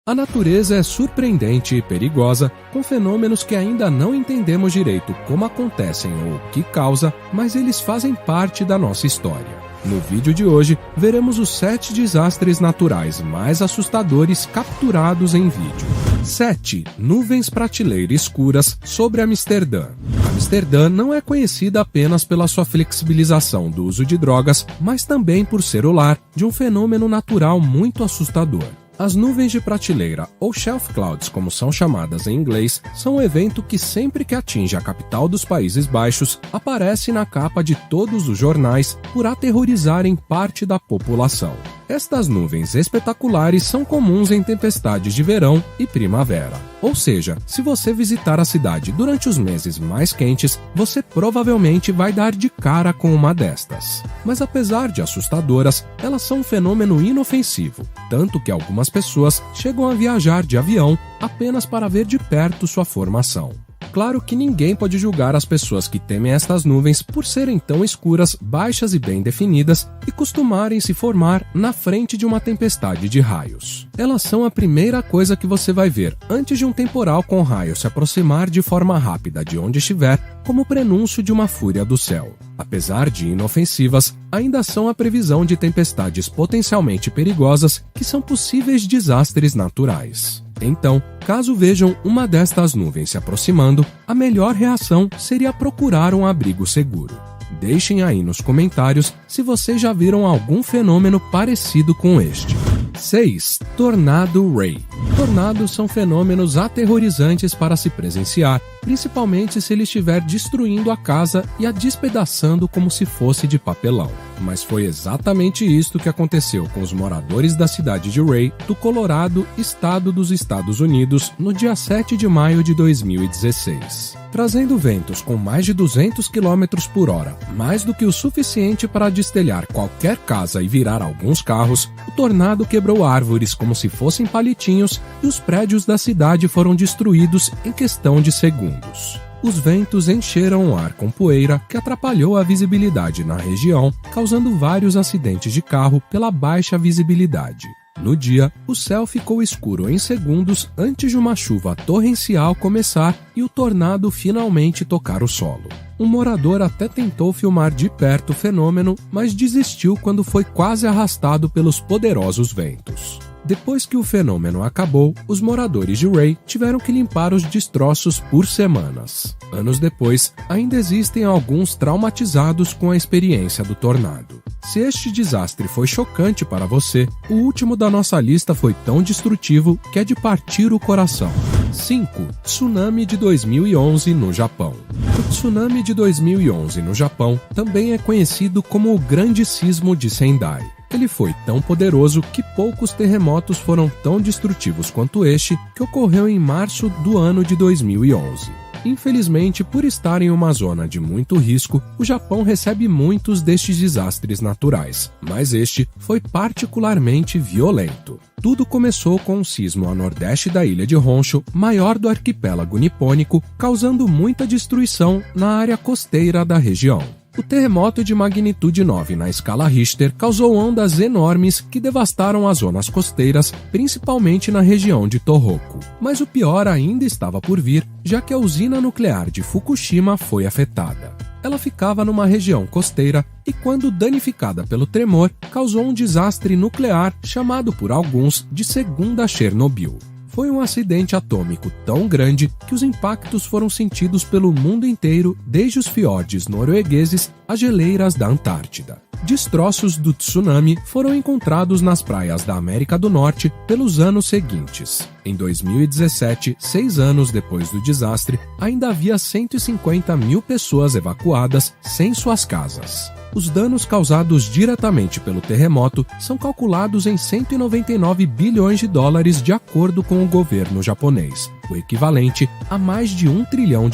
A natureza é surpreendente e perigosa, com fenômenos que ainda não entendemos direito como acontecem ou o que causa, mas eles fazem parte da nossa história. No vídeo de hoje, veremos os 7 desastres naturais mais assustadores capturados em vídeo. 7. Nuvens prateleira escuras sobre Amsterdã. Amsterdã não é conhecida apenas pela sua flexibilização do uso de drogas, mas também por ser o lar de um fenômeno natural muito assustador. As nuvens de prateleira, ou shelf clouds como são chamadas em inglês, são um evento que sempre que atinge a capital dos Países Baixos, aparece na capa de todos os jornais por aterrorizarem parte da população. Estas nuvens espetaculares são comuns em tempestades de verão e primavera. Ou seja, se você visitar a cidade durante os meses mais quentes, você provavelmente vai dar de cara com uma destas. Mas apesar de assustadoras, elas são um fenômeno inofensivo, tanto que algumas pessoas chegam a viajar de avião apenas para ver de perto sua formação. Claro que ninguém pode julgar as pessoas que temem estas nuvens por serem tão escuras, baixas e bem definidas e costumarem se formar na frente de uma tempestade de raios. Elas são a primeira coisa que você vai ver antes de um temporal com raios se aproximar de forma rápida de onde estiver, como prenúncio de uma fúria do céu. Apesar de inofensivas, ainda são a previsão de tempestades potencialmente perigosas que são possíveis desastres naturais. Então, caso vejam uma destas nuvens se aproximando, a melhor reação seria procurar um abrigo seguro. Deixem aí nos comentários se vocês já viram algum fenômeno parecido com este. 6. Tornado Ray. Tornados são fenômenos aterrorizantes para se presenciar, principalmente se ele estiver destruindo a casa e a despedaçando como se fosse de papelão. Mas foi exatamente isto que aconteceu com os moradores da cidade de Ray, do Colorado, estado dos Estados Unidos, no dia 7 de maio de 2016. Trazendo ventos com mais de 200 km por hora, mais do que o suficiente para destelhar qualquer casa e virar alguns carros, o tornado quebrou árvores como se fossem palitinhos e os prédios da cidade foram destruídos em questão de segundos. Os ventos encheram o ar com poeira que atrapalhou a visibilidade na região, causando vários acidentes de carro pela baixa visibilidade. No dia, o céu ficou escuro em segundos antes de uma chuva torrencial começar e o tornado finalmente tocar o solo. Um morador até tentou filmar de perto o fenômeno, mas desistiu quando foi quase arrastado pelos poderosos ventos. Depois que o fenômeno acabou, os moradores de Ray tiveram que limpar os destroços por semanas. Anos depois, ainda existem alguns traumatizados com a experiência do tornado. Se este desastre foi chocante para você, o último da nossa lista foi tão destrutivo que é de partir o coração. 5. Tsunami de 2011 no Japão. O tsunami de 2011 no Japão também é conhecido como o Grande Sismo de Sendai. Ele foi tão poderoso que poucos terremotos foram tão destrutivos quanto este, que ocorreu em março do ano de 2011. Infelizmente, por estar em uma zona de muito risco, o Japão recebe muitos destes desastres naturais, mas este foi particularmente violento. Tudo começou com um sismo a nordeste da ilha de Honshu, maior do arquipélago nipônico, causando muita destruição na área costeira da região. O terremoto de magnitude 9 na escala Richter causou ondas enormes que devastaram as zonas costeiras, principalmente na região de Tohoku. Mas o pior ainda estava por vir, já que a usina nuclear de Fukushima foi afetada. Ela ficava numa região costeira e, quando danificada pelo tremor, causou um desastre nuclear chamado por alguns de Segunda Chernobyl. Foi um acidente atômico tão grande que os impactos foram sentidos pelo mundo inteiro, desde os fiordes noruegueses às geleiras da Antártida. Destroços do tsunami foram encontrados nas praias da América do Norte pelos anos seguintes. Em 2017, 6 anos depois do desastre, ainda havia 150 mil pessoas evacuadas sem suas casas. Os danos causados diretamente pelo terremoto são calculados em 199 bilhões de dólares de acordo com o governo japonês, o equivalente a mais de R$1 trilhão.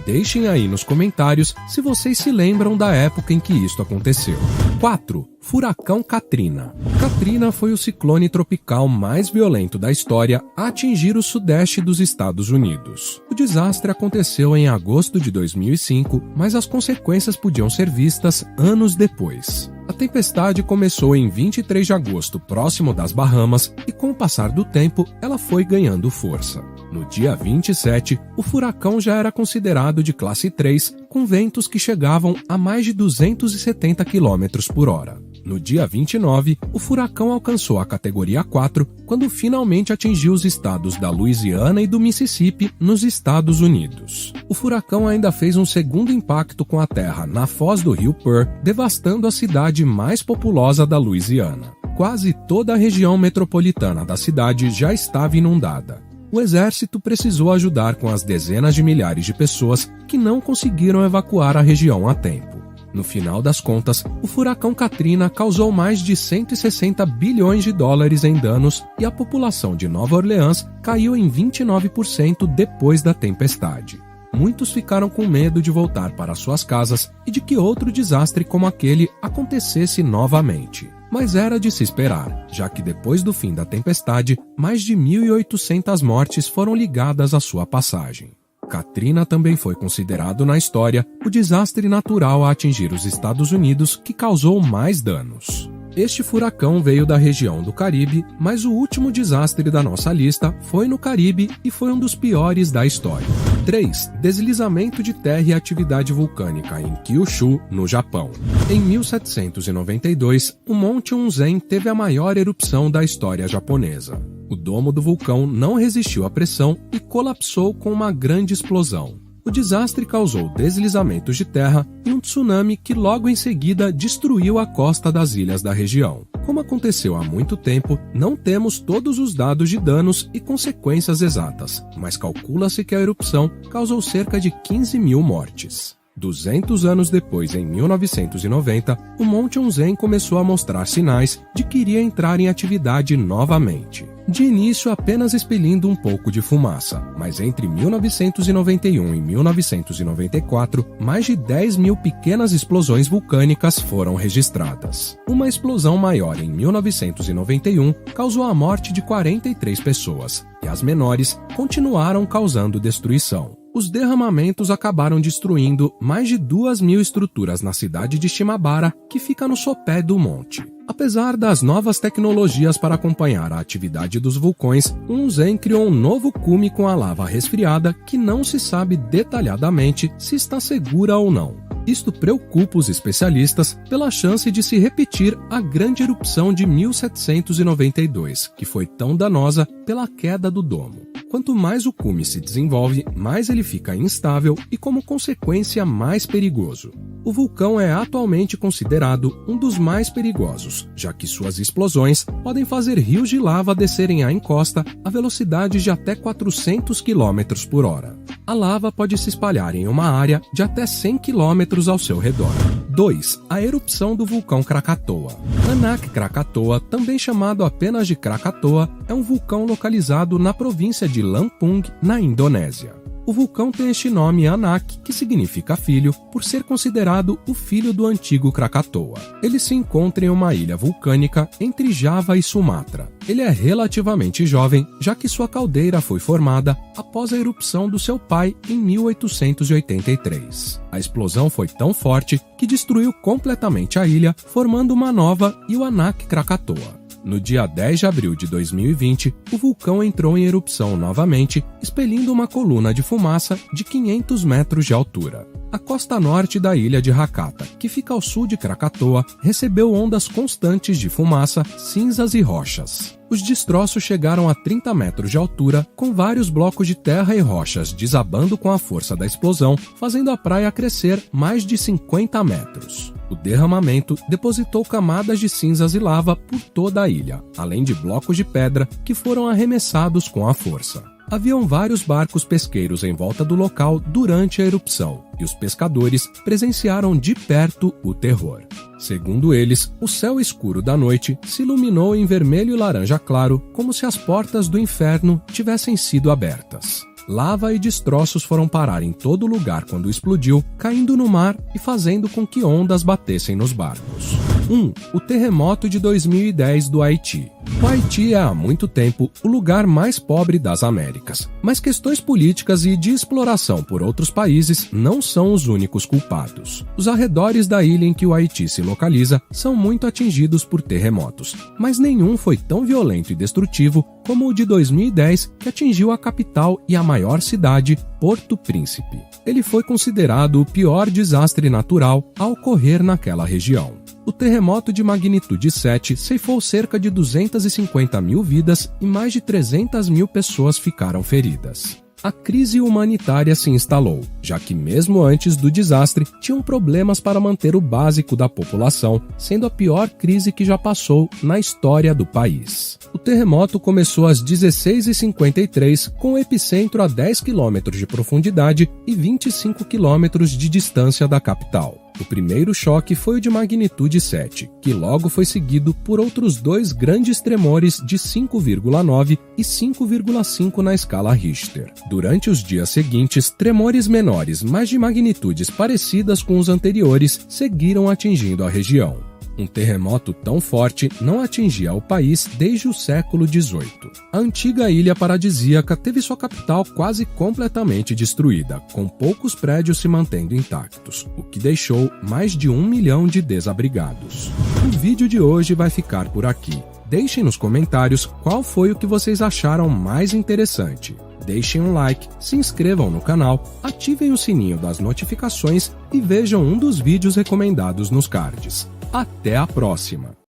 Deixem aí nos comentários se vocês se lembram da época em que isto aconteceu. 4. Furacão Katrina. Katrina foi o ciclone tropical mais violento da história a atingir o sudeste dos Estados Unidos. O desastre aconteceu em agosto de 2005, mas as consequências podiam ser vistas anos depois. A tempestade começou em 23 de agosto, próximo das Bahamas, e com o passar do tempo, ela foi ganhando força. No dia 27, o furacão já era considerado de classe 3, com ventos que chegavam a mais de 270 km por hora. No dia 29, o furacão alcançou a categoria 4, quando finalmente atingiu os estados da Louisiana e do Mississippi, nos Estados Unidos. O furacão ainda fez um segundo impacto com a terra na foz do rio Pearl, devastando a cidade mais populosa da Louisiana. Quase toda a região metropolitana da cidade já estava inundada. O exército precisou ajudar com as dezenas de milhares de pessoas que não conseguiram evacuar a região a tempo. No final das contas, o furacão Katrina causou mais de 160 bilhões de dólares em danos e a população de Nova Orleans caiu em 29% depois da tempestade. Muitos ficaram com medo de voltar para suas casas e de que outro desastre como aquele acontecesse novamente. Mas era de se esperar, já que depois do fim da tempestade, mais de 1.800 mortes foram ligadas à sua passagem. Katrina também foi considerado na história o desastre natural a atingir os Estados Unidos que causou mais danos. Este furacão veio da região do Caribe, mas o último desastre da nossa lista foi no Caribe e foi um dos piores da história. 3. Deslizamento de terra e atividade vulcânica em Kyushu, no Japão. Em 1792, o Monte Unzen teve a maior erupção da história japonesa. O domo do vulcão não resistiu à pressão e colapsou com uma grande explosão. O desastre causou deslizamentos de terra e um tsunami que logo em seguida destruiu a costa das ilhas da região. Como aconteceu há muito tempo, não temos todos os dados de danos e consequências exatas, mas calcula-se que a erupção causou cerca de 15 mil mortes. 200 anos depois, em 1990, o Monte Unzen começou a mostrar sinais de que iria entrar em atividade novamente. De início apenas expelindo um pouco de fumaça, mas entre 1991 e 1994, mais de 10 mil pequenas explosões vulcânicas foram registradas. Uma explosão maior em 1991 causou a morte de 43 pessoas, e as menores continuaram causando destruição. Os derramamentos acabaram destruindo mais de 2.000 estruturas na cidade de Shimabara, que fica no sopé do monte. Apesar das novas tecnologias para acompanhar a atividade dos vulcões, o Unzen criou um novo cume com a lava resfriada que não se sabe detalhadamente se está segura ou não. Isto preocupa os especialistas pela chance de se repetir a grande erupção de 1792, que foi tão danosa pela queda do domo. Quanto mais o cume se desenvolve, mais ele fica instável e, como consequência, mais perigoso. O vulcão é atualmente considerado um dos mais perigosos, já que suas explosões podem fazer rios de lava descerem a encosta a velocidades de até 400 km por hora. A lava pode se espalhar em uma área de até 100 km ao seu redor. 2. A erupção do vulcão Krakatoa. Anak Krakatoa, também chamado apenas de Krakatoa, é um vulcão localizado na província de Lampung, na Indonésia. O vulcão tem este nome Anak, que significa filho, por ser considerado o filho do antigo Krakatoa. Ele se encontra em uma ilha vulcânica entre Java e Sumatra. Ele é relativamente jovem, já que sua caldeira foi formada após a erupção do seu pai em 1883. A explosão foi tão forte que destruiu completamente a ilha, formando uma nova e o Anak Krakatoa. No dia 10 de abril de 2020, o vulcão entrou em erupção novamente, expelindo uma coluna de fumaça de 500 metros de altura. A costa norte da ilha de Hakata, que fica ao sul de Krakatoa, recebeu ondas constantes de fumaça, cinzas e rochas. Os destroços chegaram a 30 metros de altura, com vários blocos de terra e rochas desabando com a força da explosão, fazendo a praia crescer mais de 50 metros. O derramamento depositou camadas de cinzas e lava por toda a ilha, além de blocos de pedra que foram arremessados com a força. Haviam vários barcos pesqueiros em volta do local durante a erupção, e os pescadores presenciaram de perto o terror. Segundo eles, o céu escuro da noite se iluminou em vermelho e laranja claro, como se as portas do inferno tivessem sido abertas. Lava e destroços foram parar em todo lugar quando explodiu, caindo no mar e fazendo com que ondas batessem nos barcos. 1. O terremoto de 2010 do Haiti. O Haiti é há muito tempo o lugar mais pobre das Américas, mas questões políticas e de exploração por outros países não são os únicos culpados. Os arredores da ilha em que o Haiti se localiza são muito atingidos por terremotos, mas nenhum foi tão violento e destrutivo como o de 2010, que atingiu a capital e a maior cidade, Porto Príncipe. Ele foi considerado o pior desastre natural a ocorrer naquela região. O terremoto de magnitude 7 ceifou cerca de 250 mil vidas e mais de 300 mil pessoas ficaram feridas. A crise humanitária se instalou, já que mesmo antes do desastre tinham problemas para manter o básico da população, sendo a pior crise que já passou na história do país. O terremoto começou às 16h53, com o epicentro a 10 km de profundidade e 25 km de distância da capital. O primeiro choque foi o de magnitude 7, que logo foi seguido por outros dois grandes tremores de 5,9 e 5,5 na escala Richter. Durante os dias seguintes, tremores menores, mas de magnitudes parecidas com os anteriores, seguiram atingindo a região. Um terremoto tão forte não atingia o país desde o século XVIII. A antiga ilha paradisíaca teve sua capital quase completamente destruída, com poucos prédios se mantendo intactos, o que deixou mais de 1 milhão de desabrigados. O vídeo de hoje vai ficar por aqui. Deixem nos comentários qual foi o que vocês acharam mais interessante. Deixem um like, se inscrevam no canal, ativem o sininho das notificações e vejam um dos vídeos recomendados nos cards. Até a próxima!